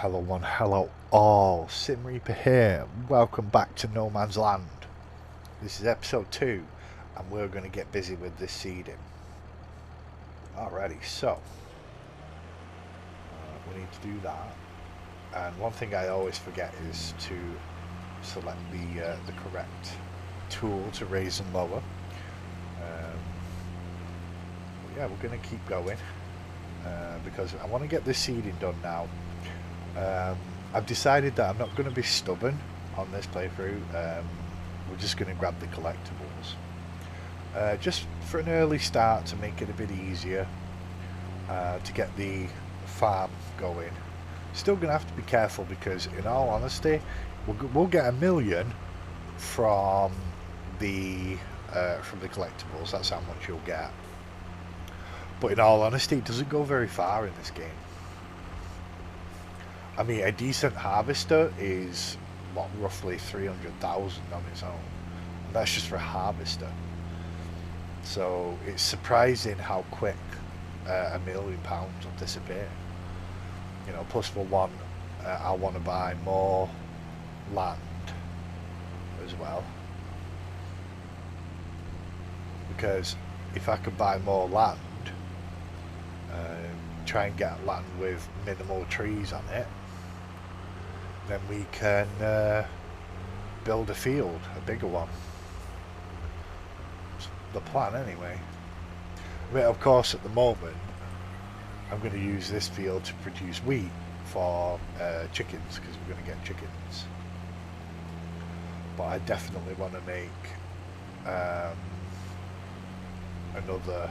Hello one, hello all, Sim Reaper here. Welcome back to No Man's Land. This is episode 2 and we're going to get busy with this seeding. Alrighty, so we need to do that. And one thing I always forget is to select the correct tool to raise and lower. Yeah, we're going to keep going because I want to get this seeding done now. I've decided that I'm not going to be stubborn on this playthrough. We're just going to grab the collectibles just for an early start to make it a bit easier to get the farm going. Still going to have to be careful because in all honesty we'll get 1 million from the collectibles. That's how much you'll get, but in all honesty it doesn't go very far in this game. I mean, a decent harvester is, what, roughly 300,000 on its own. And that's just for a harvester. So it's surprising how quick £1 million will disappear. You know, plus for one, I want to buy more land as well. Because if I could buy more land, try and get land with minimal trees on it, then we can build a field, a bigger one. It's the plan anyway. I mean, of course at the moment I'm going to use this field to produce wheat for chickens, because we're going to get chickens. But I definitely want to make another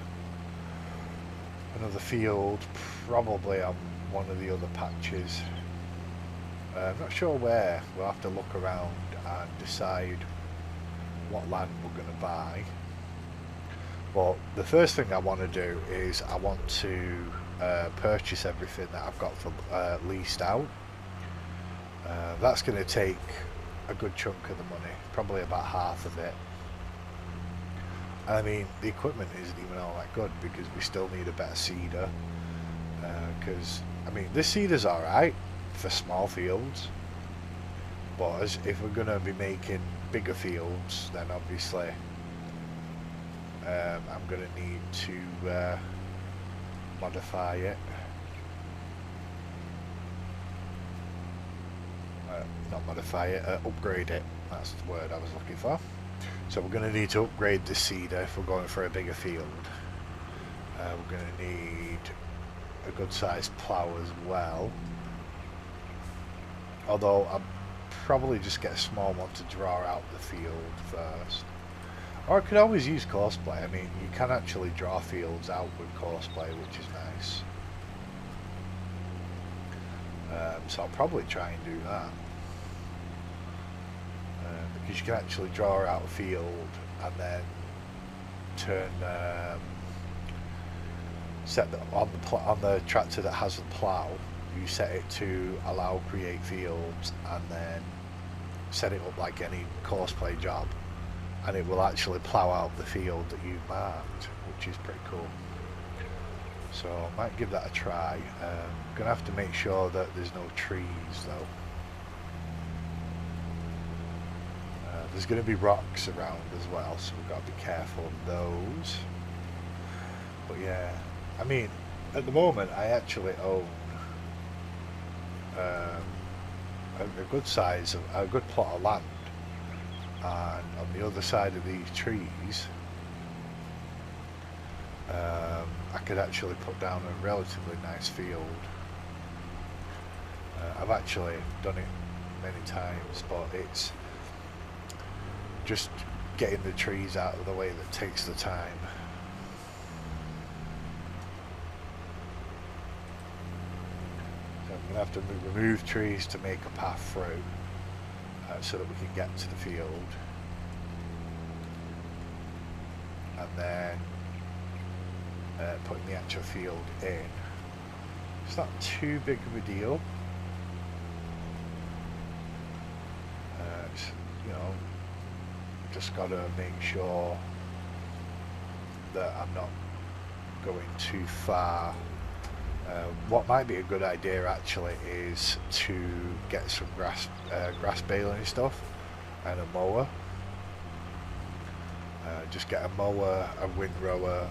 field, probably on one of the other patches. I'm not sure where. We'll have to look around and decide what land we're going to buy. But the first thing I want to do is I want to purchase everything that I've got for leased out. That's going to take a good chunk of the money, probably about half of it. I mean, the equipment isn't even all that good because we still need a better seeder. Because, I mean, this seeder's alright for small fields, but if we're going to be making bigger fields, then obviously I'm going to need to modify it. Not modify it, upgrade it. That's the word I was looking for. So we're going to need to upgrade the seeder if we're going for a bigger field. We're going to need a good sized plough as well. Although I'll probably just get a small one to draw out the field first. Or I could always use courseplay. I mean, you can actually draw fields out with courseplay, which is nice. So I'll probably try and do that. Because you can actually draw out a field and then turn set on the tractor that has the plough. You set it to allow create fields and then set it up like any courseplay job, and it will actually plough out the field that you've marked, which is pretty cool. So I might give that a try. I'm gonna have to make sure that there's no trees though. There's going to be rocks around as well, so we've got to be careful of those. But yeah, I mean, at the moment I actually own a good size, a good plot of land, and on the other side of these trees I could actually put down a relatively nice field. I've actually done it many times, but it's just getting the trees out of the way that takes the time. So I'm going to have to remove trees to make a path through so that we can get to the field. And then putting the actual field in. It's not too big of a deal. You know, just got to make sure that I'm not going too far What might be a good idea actually is to get some grass baling stuff and a mower. Just get a mower, a windrower,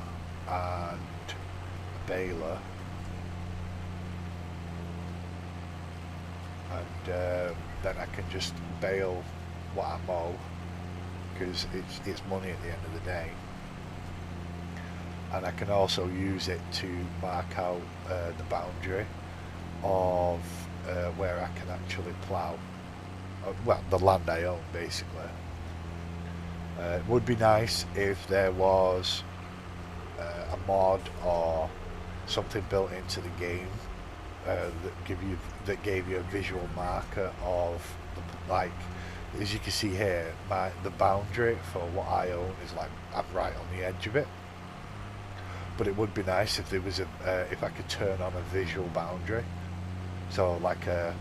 and a baler, and then I can just bale what I mow, because it's money at the end of the day. And I can also use it to mark out the boundary of where I can actually plough, well, the land I own basically. It would be nice if there was a mod or something built into the game that gave you a visual marker of like, as you can see here, the boundary for what I own is like, I'm right on the edge of it. But it would be nice if there was if I could turn on a visual boundary, so like a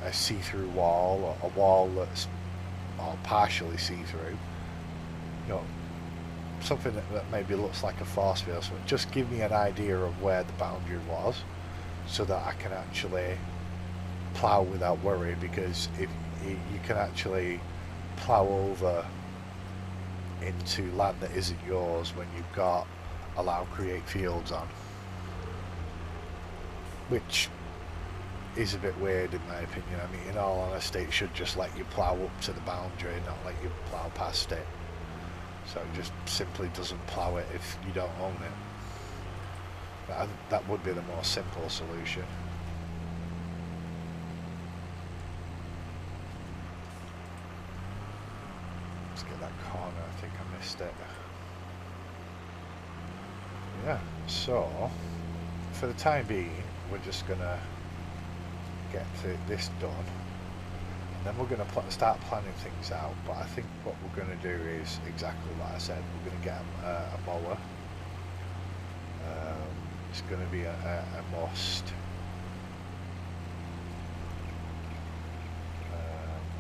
a see-through wall, or a wall that's all partially see-through, something that maybe looks like a force field. So just give me an idea of where the boundary was, so that I can actually plough without worry, because if you can actually plough over into land that isn't yours when you've got allow create fields on, which is a bit weird in my opinion. I mean, in all honesty, it should just let you plough up to the boundary, not let you plough past it. So it just simply doesn't plough it if you don't own it. But that would be the more simple solution. Let's get that corner, I think I missed it. Yeah, so for the time being, we're just gonna get this done, and then we're gonna start planning things out. But I think what we're gonna do is exactly what I said. We're gonna get a mower. It's gonna be a must.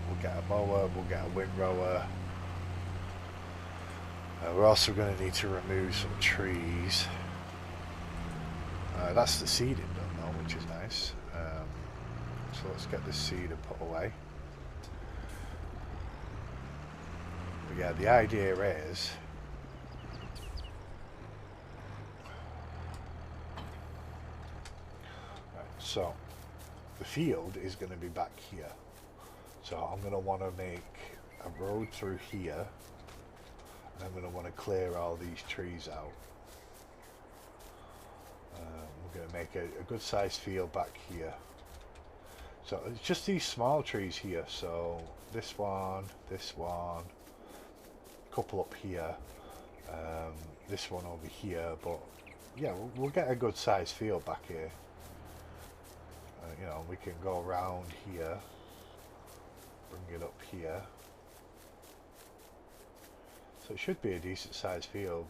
We'll get a mower. We'll get a windrower. We're also going to need to remove some trees. That's the seeding done now, which is nice. So let's get this seeder put away. But yeah, the idea is right, so the field is going to be back here. So I'm going to want to make a road through here. I'm going to want to clear all these trees out. We're going to make a good sized field back here. So it's just these small trees here. So this one, a couple up here, this one over here. But yeah, we'll get a good sized field back here. You know, we can go around here, bring it up here. So it should be a decent sized field,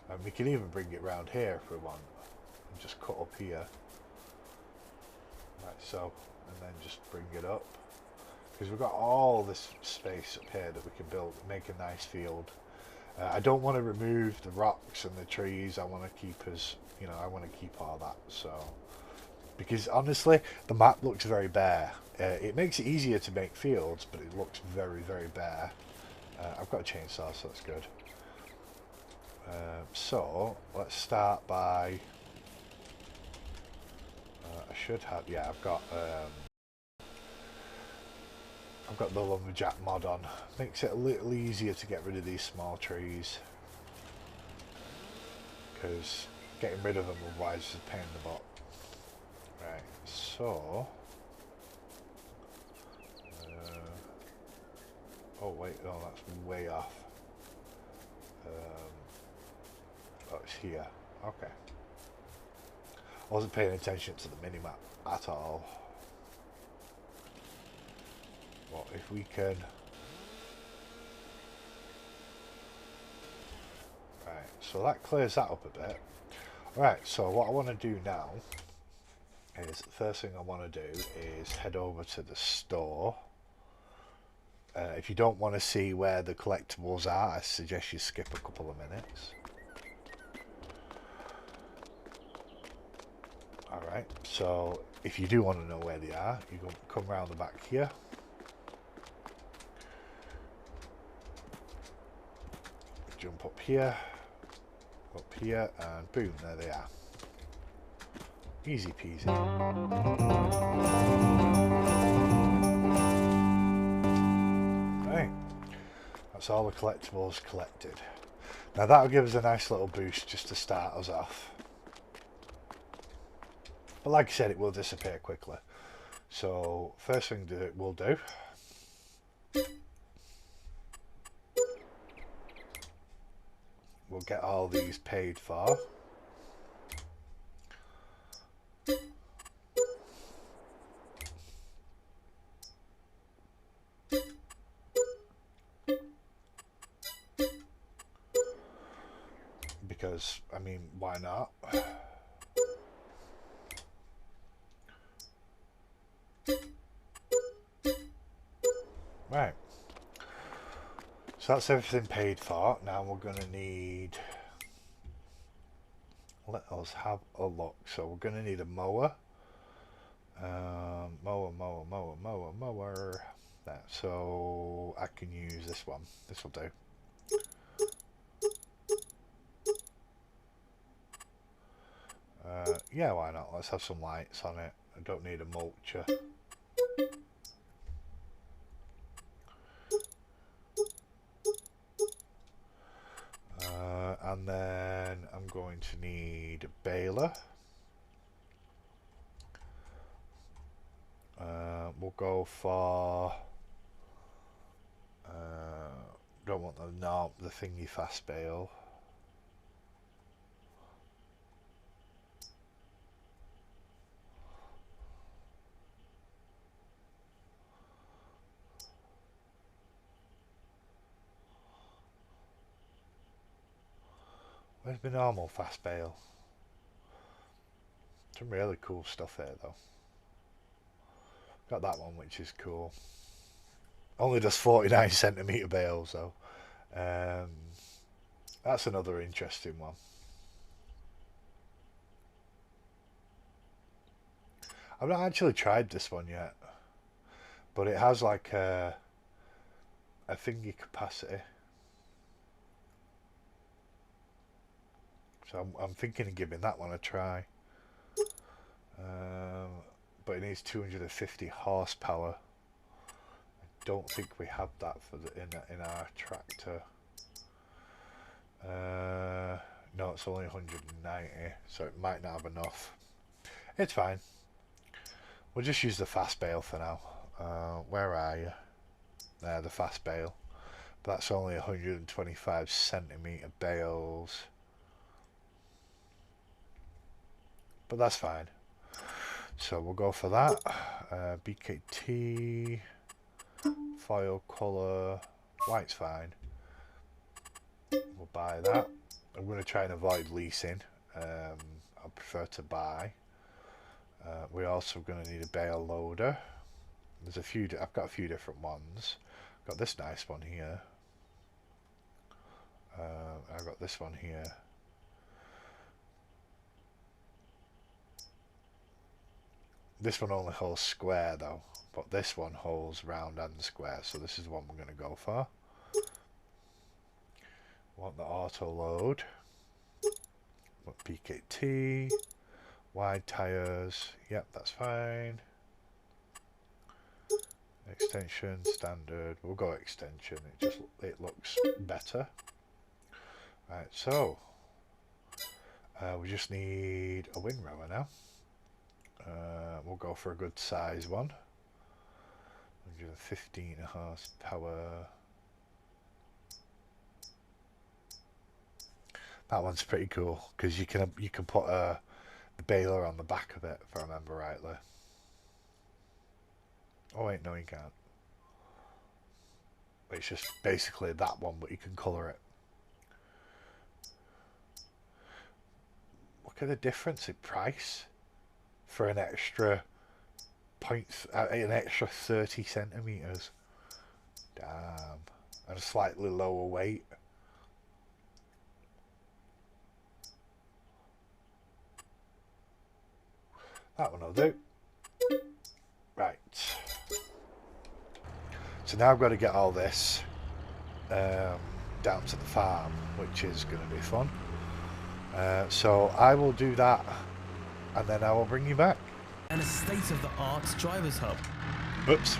and we can even bring it round here if we want, and just cut up here, right, so, and then just bring it up, because we've got all this space up here that we can build, make a nice field. I don't want to remove the rocks and the trees. I want to keep I want to keep all that, so, because honestly the map looks very bare. It makes it easier to make fields, but it looks very, very bare. I've got a chainsaw, so that's good. So let's start by I should have, yeah, I've got the lumberjack mod on. Makes it a little easier to get rid of these small trees, because getting rid of them otherwise is a pain in the butt. Right, so oh wait, no, that's way off. Oh, it's here. Okay. I wasn't paying attention to the minimap at all. Well, if we can... Right, so that clears that up a bit. Right, so what I want to do now is, the first thing I want to do is head over to the store. If you don't want to see where the collectibles are, I suggest you skip a couple of minutes. Alright, so if you do want to know where they are, you come round the back here. Jump up here, and boom, there they are. Easy peasy. Right, that's all the collectibles collected. Now that'll give us a nice little boost just to start us off. But like I said, it will disappear quickly. So first thing that we'll do, we'll get all these paid for. Because, I mean, why not? Right. So that's everything paid for. Now we're going to need... Let us have a look. So we're going to need a mower. Mower. There. So I can use this one. This will do. Yeah, why not? Let's have some lights on it. I don't need a mulcher. And then I'm going to need a baler. We'll go for... don't want the thingy fast bale. Where's my normal fast bale? Some really cool stuff here though. Got that one, which is cool. Only does 49 centimetre bales though. That's another interesting one. I've not actually tried this one yet, but it has like a thingy capacity. So I'm thinking of giving that one a try. But it needs 250 horsepower. I don't think we have that for in our tractor. No, it's only 190, so it might not have enough. It's fine. We'll just use the fast bale for now. Where are you? There, the fast bale. But that's only 125 centimetre bales. But that's fine. So we'll go for that. BKT, foil colour, white's fine. We'll buy that. I'm going to try and avoid leasing. I prefer to buy. We're also going to need a bale loader. There's a few. I've got a few different ones. Got this nice one here. I've got this one here. This one only holds square though, but this one holds round and square, so this is the one we're going to go for. Want the auto load. Want PKT. Wide tyres. Yep, that's fine. Extension, standard. We'll go extension. It looks better. Right, so we just need a windrower now. We'll go for a good size one. 115 horsepower. That one's pretty cool because you can put the baler on the back of it, if I remember rightly. Oh wait, no, you can't. It's just basically that one, but you can colour it. Look at the difference in price for an extra an extra 30 centimetres. Damn. And a slightly lower weight. That one will do. Right. So now I've got to get all this down to the farm, which is going to be fun. So I will do that, and then I will bring you back. And a state-of-the-art driver's hub. Oops.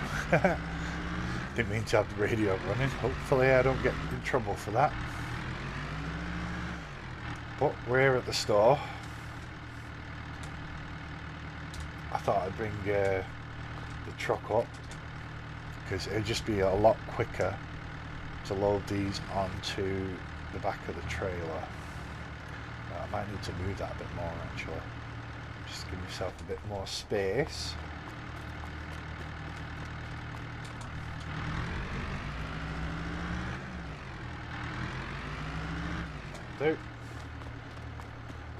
Didn't mean to have the radio running. Hopefully I don't get in trouble for that. But we're here at the store. I thought I'd bring the truck up because it'd just be a lot quicker to load these onto the back of the trailer. I might need to move that a bit more actually. Just give myself a bit more space. Do.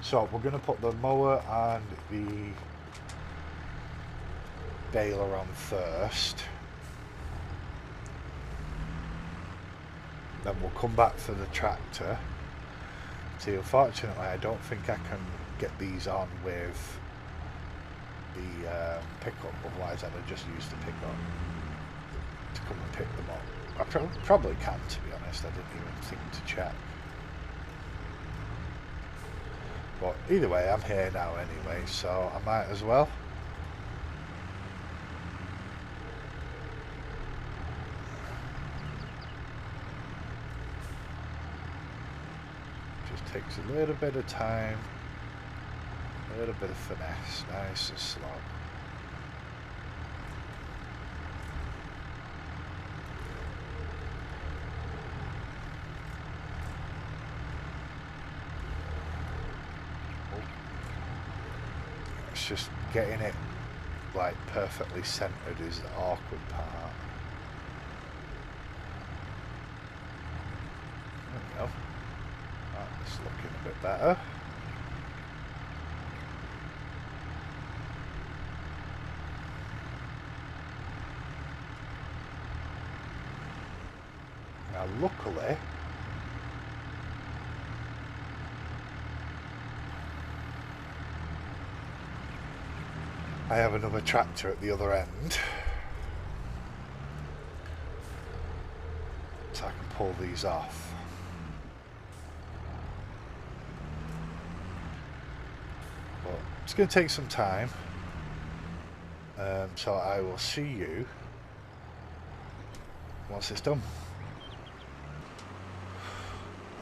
So we're going to put the mower and the baler on first. Then we'll come back for the tractor. See, unfortunately I don't think I can get these on with the pickup, otherwise I'd have just used the pickup to come and pick them up. I probably can, to be honest. I didn't even think to check. But either way, I'm here now anyway, so I might as well. Just takes a little bit of time, a little bit of finesse, nice and slow. Just getting it like perfectly centered is the awkward part. There we go. That's looking a bit better. Now luckily I have another tractor at the other end, so I can pull these off. But it's going to take some time, so I will see you once it's done.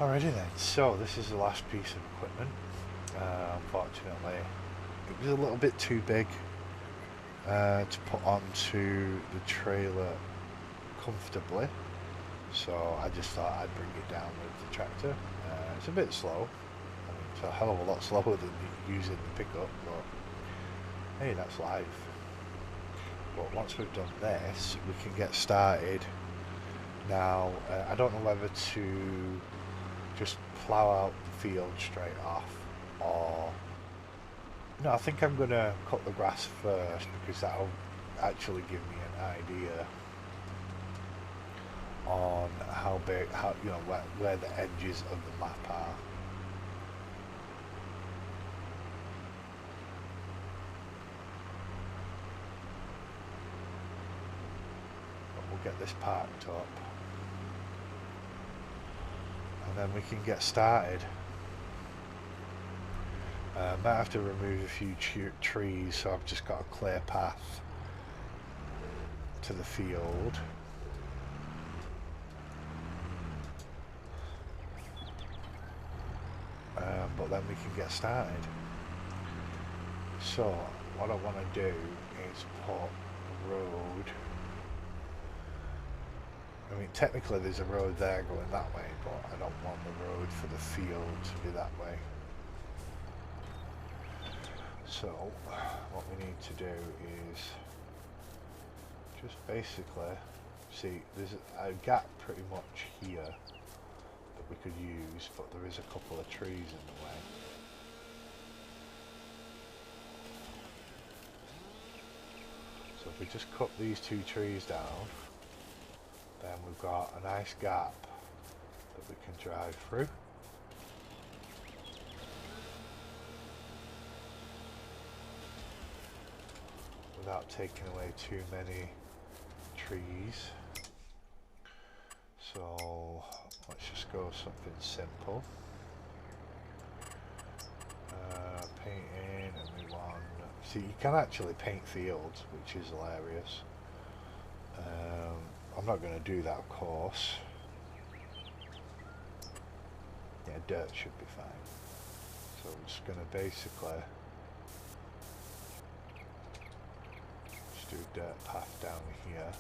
Alrighty then, so this is the last piece of equipment. Unfortunately, it was a little bit too big to put onto the trailer comfortably, so I just thought I'd bring it down with the tractor. It's a bit slow. I mean, it's a hell of a lot slower than using the pickup, but hey, that's life. But once we've done this, we can get started. Now, I don't know whether to just plough out the field straight off, or no, I think I'm going to cut the grass first, because that'll actually give me an idea on how big, you know, where the edges of the map are. But we'll get this parked up, and then we can get started. Might have to remove a few trees, so I've just got a clear path to the field. But then we can get started. So what I want to do is put a road. I mean, technically there's a road there going that way, but I don't want the road for the field to be that way. So what we need to do is just basically, see, there's a gap pretty much here that we could use, but there is a couple of trees in the way. So if we just cut these two trees down, then we've got a nice gap that we can drive through. without taking away too many trees. So let's just go something simple. Painting, and we want... See, you can actually paint fields, which is hilarious. I'm not going to do that, of course. Yeah, dirt should be fine. So I'm just going to basically just do a dirt path down here.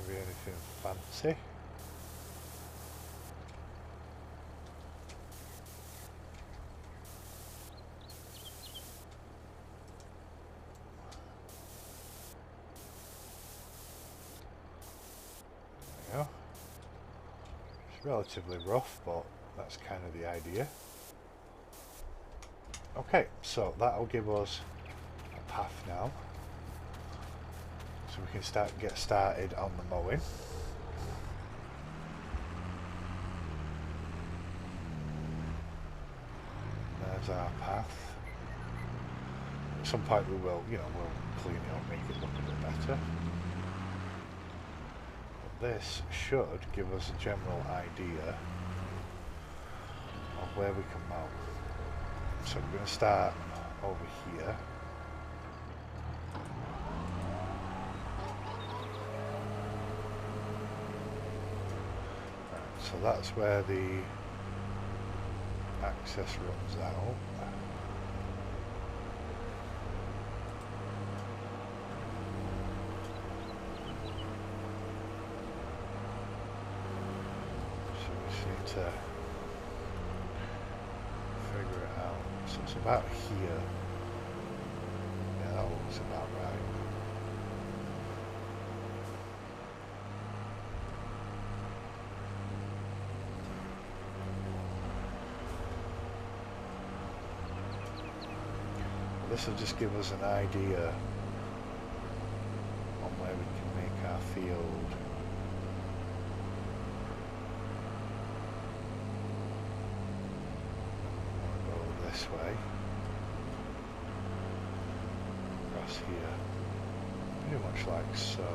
Anything fancy. There we go. It's relatively rough, but that's kind of the idea. Okay, so that'll give us a path now. So we can get started on the mowing. There's our path. At some point we will, we'll clean it up, make it look a bit better. But this should give us a general idea of where we can mow. So we're going to start over here. So that's where the access runs out. So we just need to figure it out. So it's about here. Yeah, that looks about right. This will just give us an idea on where we can make our field. We'll go this way. Across here. Pretty much like so.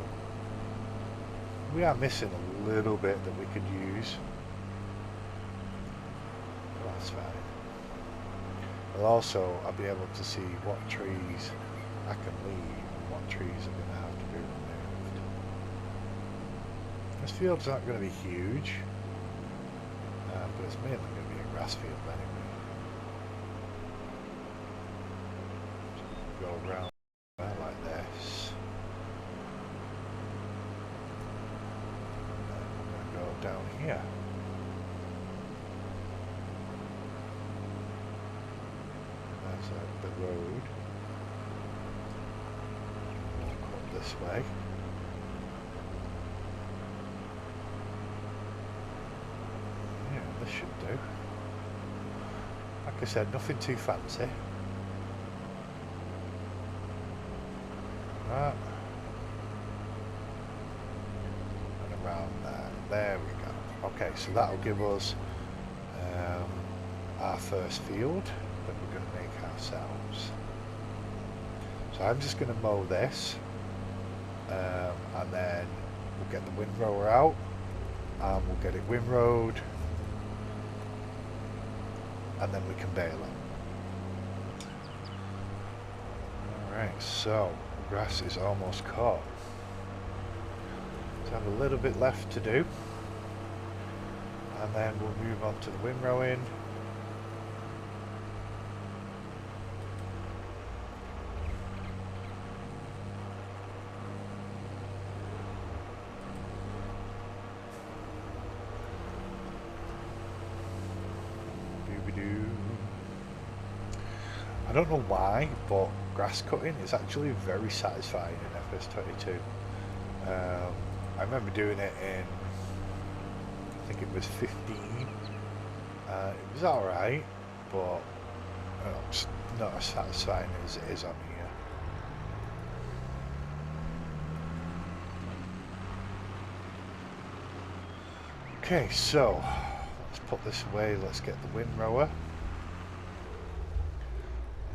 We are missing a little bit that we could use. But that's fine. Also, I'll be able to see what trees I can leave and what trees are going to have to be removed. This field's not going to be huge, but it's mainly going to be a grass field anyway. So go around like this. And I'm going to go down here. The road. Walk up this way. Yeah, this should do. Like I said, nothing too fancy. Right. And around there. There we go. Okay, so that'll give us our first field that we're going to make ourselves. So I'm just going to mow this and then we'll get the windrower out and we'll get it windrowed and then we can bale it. Alright, so the grass is almost cut. So I have a little bit left to do and then we'll move on to the windrowing. I don't know why, but grass cutting is actually very satisfying in FS22. I remember doing it in, I think it was 15. It was alright, but it's not as satisfying as it is on here. Okay, so let's put this away. Let's get the windrower. And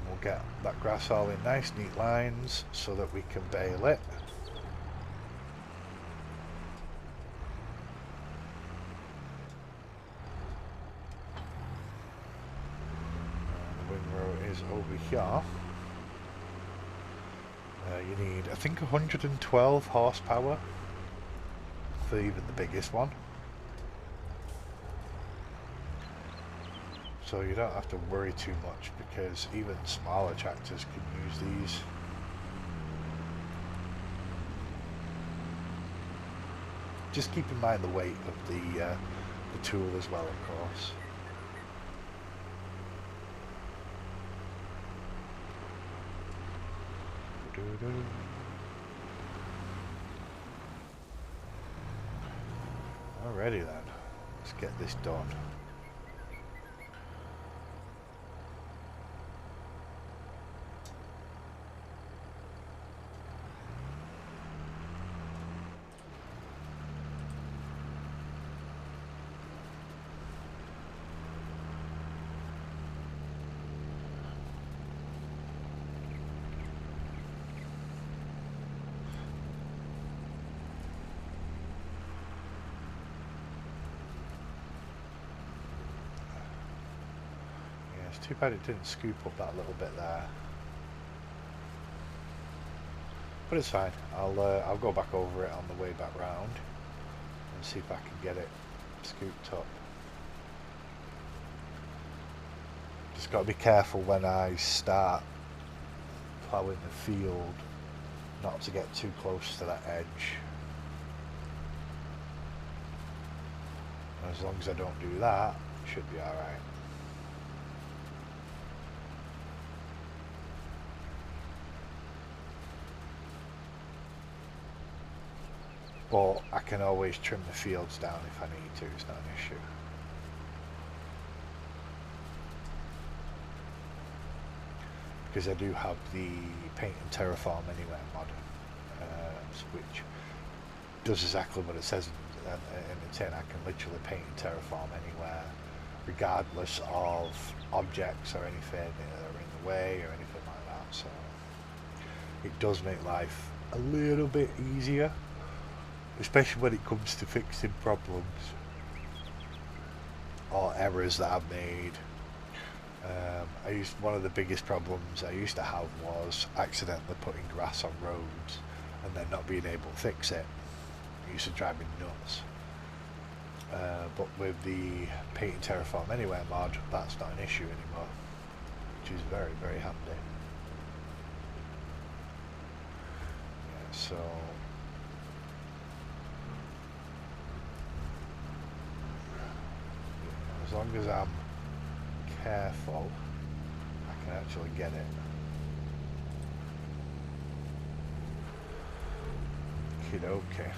we'll get that grass all in nice, neat lines so that we can bale it. And the windrower is over here. You need, I think, 112 horsepower for even the biggest one. So you don't have to worry too much because even smaller tractors can use these. Just keep in mind the weight of the tool as well, of course. Alrighty then, let's get this done. Too bad it didn't scoop up that little bit there, but it's fine. I'll go back over it on the way back round and see if I can get it scooped up. Just got to be careful when I start ploughing the field not to get too close to that edge. And as long as I don't do that, it should be alright. But I can always trim the fields down if I need to, it's not an issue. Because I do have the Paint and Terraform Anywhere mod, which does exactly what it says in the tin. I can literally paint and terraform anywhere, regardless of objects or anything that are in the way or anything like that. So it does make life a little bit easier, especially when it comes to fixing problems or errors that I've made. One of the biggest problems I used to have was accidentally putting grass on roads and then not being able to fix it. It used to drive me nuts. But with the Paint and Terraform Anywhere mod, that's not an issue anymore, which is very, very handy. Yeah, so as long as I'm careful, I can actually get it. Okay.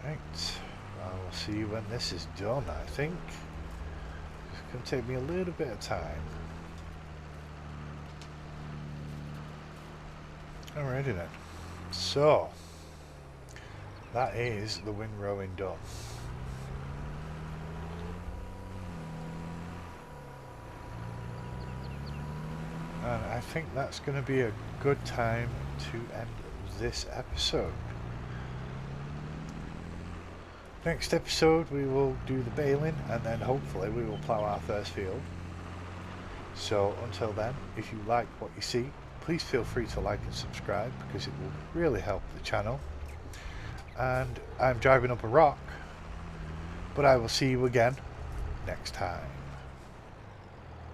Right, I'll see you when this is done, I think. It's going to take me a little bit of time. Alrighty then. So, that is the windrowing done. And I think that's going to be a good time to end this episode. Next episode we will do the baling, and then hopefully we will plough our first field. So until then, if you like what you see, please feel free to like and subscribe, because it will really help the channel. And I'm driving up a rock, but I will see you again next time.